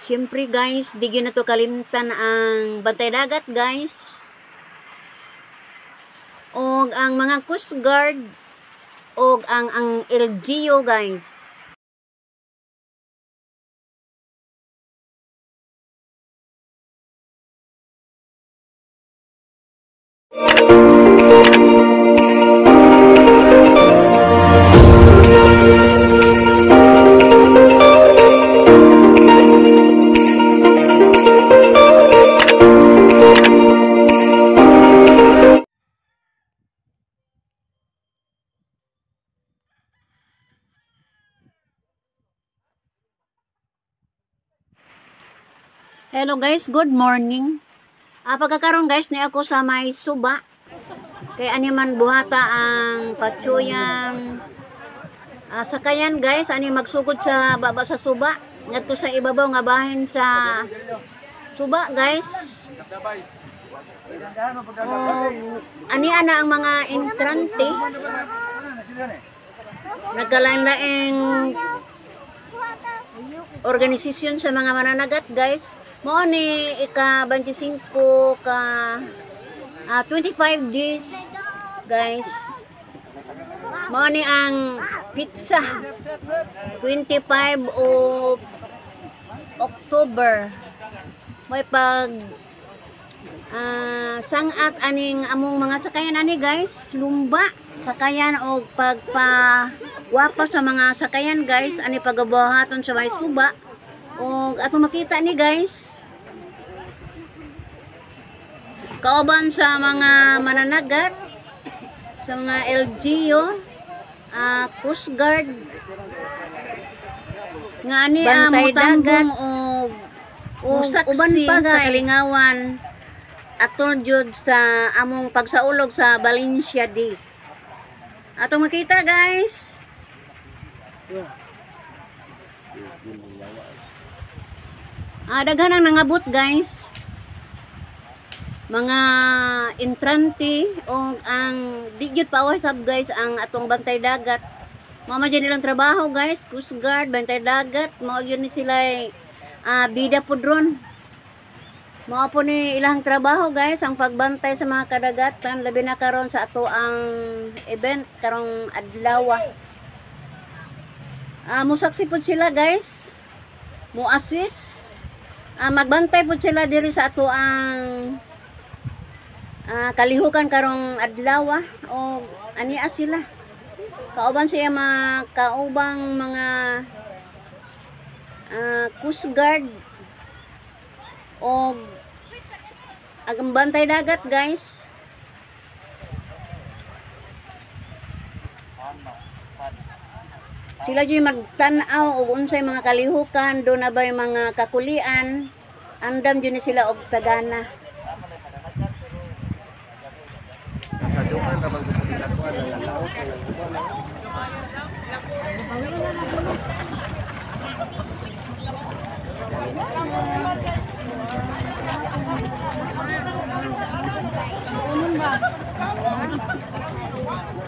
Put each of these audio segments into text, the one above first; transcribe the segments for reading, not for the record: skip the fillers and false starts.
Siyempre guys, di yun na to kalimtan ang bantay dagat guys. O ang mga Coast Guard. O ang LGU guys. Hello guys, good morning. Pagkakaroon guys ni ako sa may suba. Kay animan buhata ang patsuyang sakayan guys, ani magsugod sa baba sa suba. Ngadto sa ibabaw nga bahin sa suba guys. Ani ana ang mga entrante. Nagkalain-laing organisasyon sa mga mananagat guys. Mao ni ika-25 ka 25 days guys. Mao ni ang pizza 25 of October. May pag sangat aning among mga sakayan ani guys, lumba sakayan o pagpawapa sa mga sakayan guys, ani pagabuhaton sa may suba. O ato makita ni guys, kauban sa mga mananagat, sa mga LGU, Coast Guard, nga ani mutambong o uban pa sa kalingawan aton jud sa among pagsaulog sa Valencia Day. Ato makita guys. Daghan ang nangabot guys. Mga entrante o ang digit paway sab guys ang atong bantay dagat. Mao man nilang trabaho guys, Coast Guard, bantay dagat, mao yun ni sila bida po drone. Mao po ni ilang trabaho guys ang pagbantay sa mga kadagatan, labi na karon sa ato ang event karong adlaw. Musaksi po sila guys, mo assist, magbantay po sila diri sa ato ang kalihukan karong adlaw o ania sila. Kauban siya kaubang mga Coast Guard o agang bantay dagat guys. Sila dyan magtanaw o unsay mga kalihukan, doon na ba yung mga kakulian, andam dyan sila og tagana.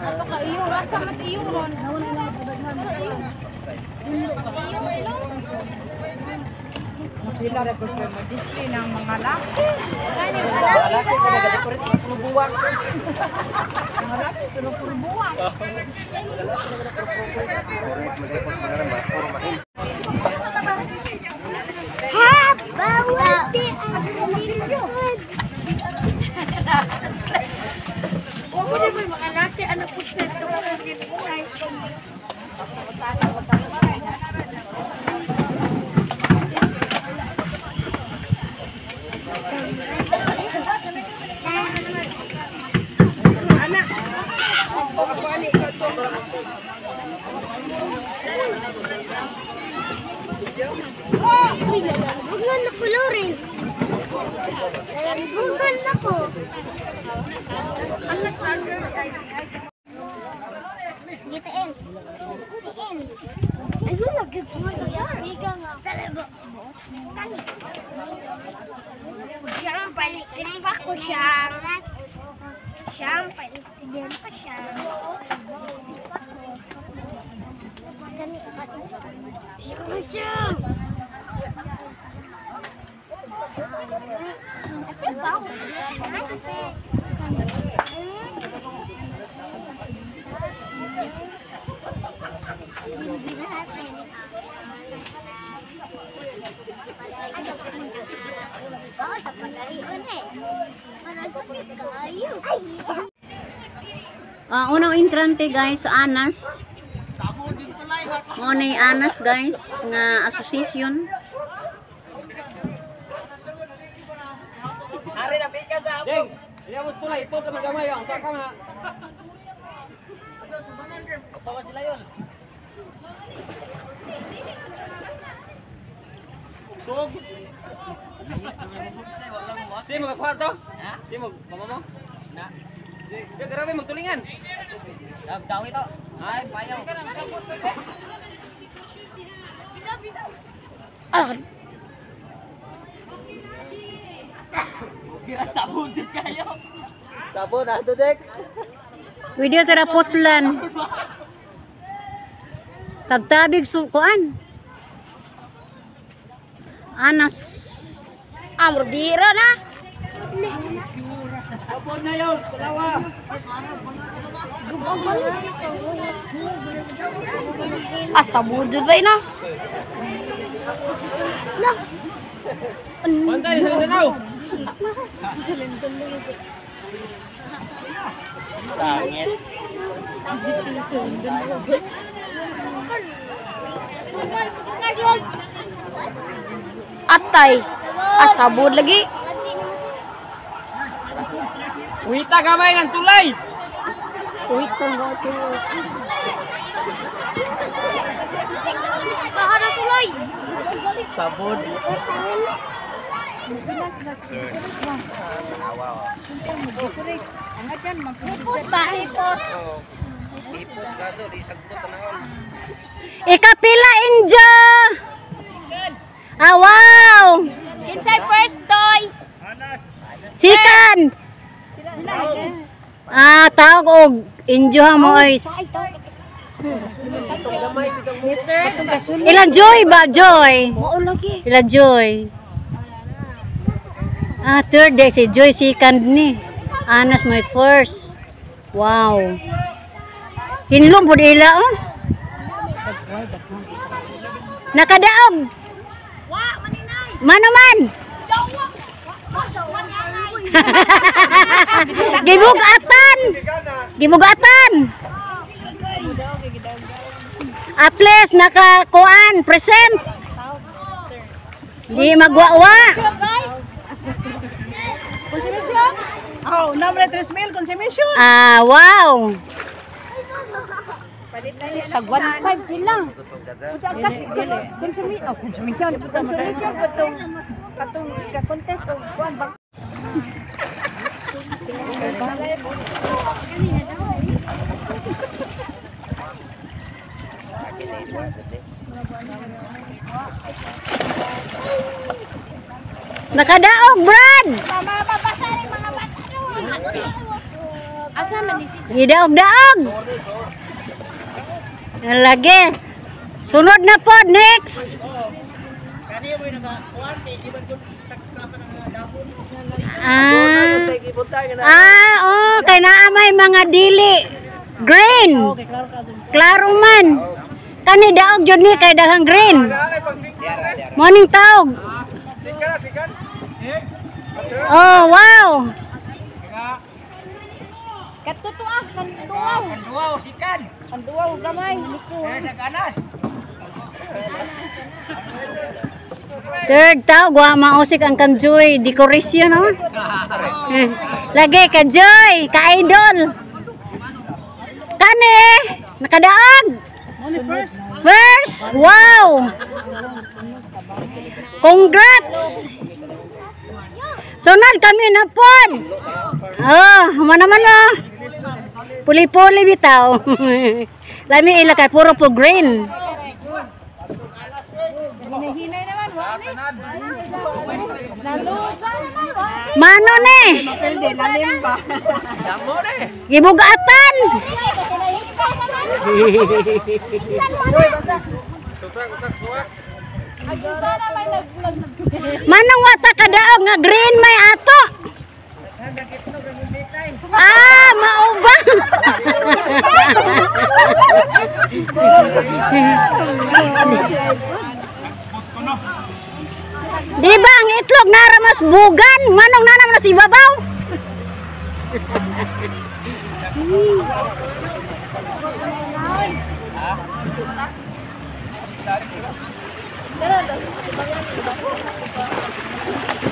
Ato ka iyo, rasa mas iyo ron. Mapila ra ko sa display ng mga laki. Kani mga laki sa decorate puro buwak. Mga laki puro buwak. Ha, bawati ang video. Opo di mo mga laki anak po set ko para ginunay. Anak. Bungan na kolorin. Bungan na ko. Asak lager ay Gitain. Gitain. Ayun, lagyan mo ito. Biga nga. Talabo. Kani. Siyang palikin pa ko siya. Siyang palikin pa siya. Kani. Siyang. Unang entrante guys, Anas. Mo ni Anas guys nga association. Ari na pika sa ako. Iya mo sulay ito sa gamay ang saka na. Sawa sila yon. Sug. Si mo kwarto? Si mo mama mo? Na. Dia grabe magtulingan. Daw ito. Ay, payaw. Kira sabon jud kayo. Sabon ato dek. Video tara putlan. Tagtabig sukuan. Anas. Amordira na. Sabon na yun, kulawa. Sabon jud bay na. Pantay sa danaw. Sangit. Atay. Sabon lagi. Wita gamay ng tulay. Wait kung gato. Sahara tuloy. Sabon. Ipos ba? Ipos. Ipos ka to, di sagbot tanahon. Ikapila injo. Wow. Kinsay first toy? Sikan. Tawag og injo ha mo guys. Ilang joy ba joy? Oo lagi. Ilang joy. Third day si Joy, second ni. Anas my first. Wow. Hinlong po ila oh. Nakadaog. Mano man? Gibugatan. Gibugatan. At least nakakuan present. Di magwawa. Oh, nombre 3,000 consumption. Wow. Tag 1.5 sila. Consumption katong ka-contest o kuan ba? Nakadaog, Brad. Mababasa rin mga bata. Asa man ni si Gidaog-daog. Lagi. Sunod na po, next. Kay naamay mga dili. Green. Klaro man. Kani daog jud ni kay daghang green. Morning taog. Oh, wow. Katutuan kanduaw. Kanduaw sikan. Kanduaw gamay. Naganas. Third taog, wa mausik ang kanjoy decoration no. Lagi kanjoy, ka-idol. Kani nakadaog. First, wow. Congrats. Sunod kami na pod. Mana mana. Puli-puli bitaw. Lami ila kay puro po green. Hinay naman wa ni. Mano ni? Pwede lalim ba? Jambo ni. Gibugatan. Manong wata kadaog nga green may ato. Mauba. Di ba ang itlog nara mas bugan? Manong nanam na si babaw?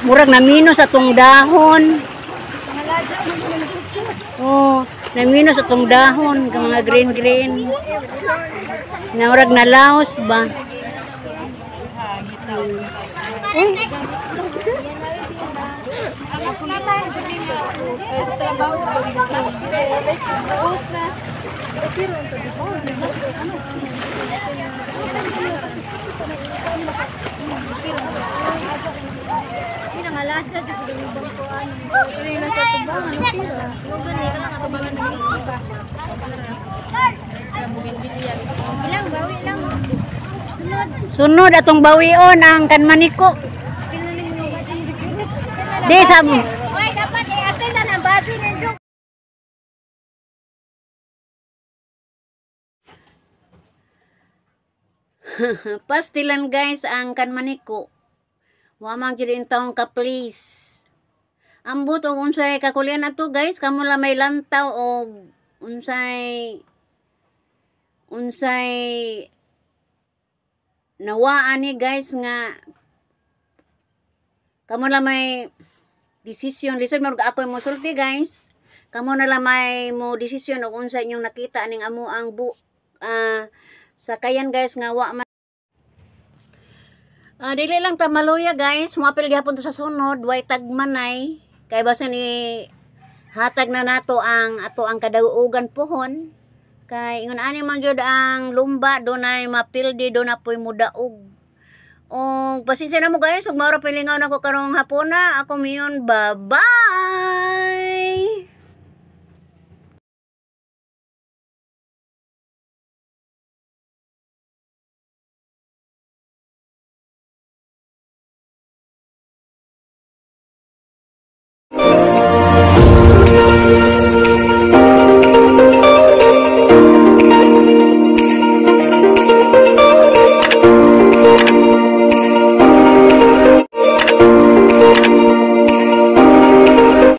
Murag na minus atong dahon. Oh, na minus atong dahon, ka mga green. Na murag na laos ba? Sunod atong bawion ang kanmaniko. Di sabi. Oy, dapat i-attend na ng bati ninyo. Pastilan guys ang kanmaniko. Wa man gyud intawon ka please. Ambot og unsay kakulian ato guys, kamo la may lantaw og unsay nawaan ni guys nga kamo la may desisyon. Lisod mo ako mo sulti guys. Kamo na lang may mo desisyon og unsay inyong nakita ning amo ang sakayan guys nga wa man. Dili lang ta maluya guys, mapil gyapon to sa sunod, way tagmanay kay basta ni hatag na nato ang ato ang kadaugan pohon. Kay ingon ani man jud ang lumba dunay mapildi do na poy mudaog. Og pasensya na mo guys, ug mao ra pilingaw nako karong hapon na. Ako miyon, bye-bye.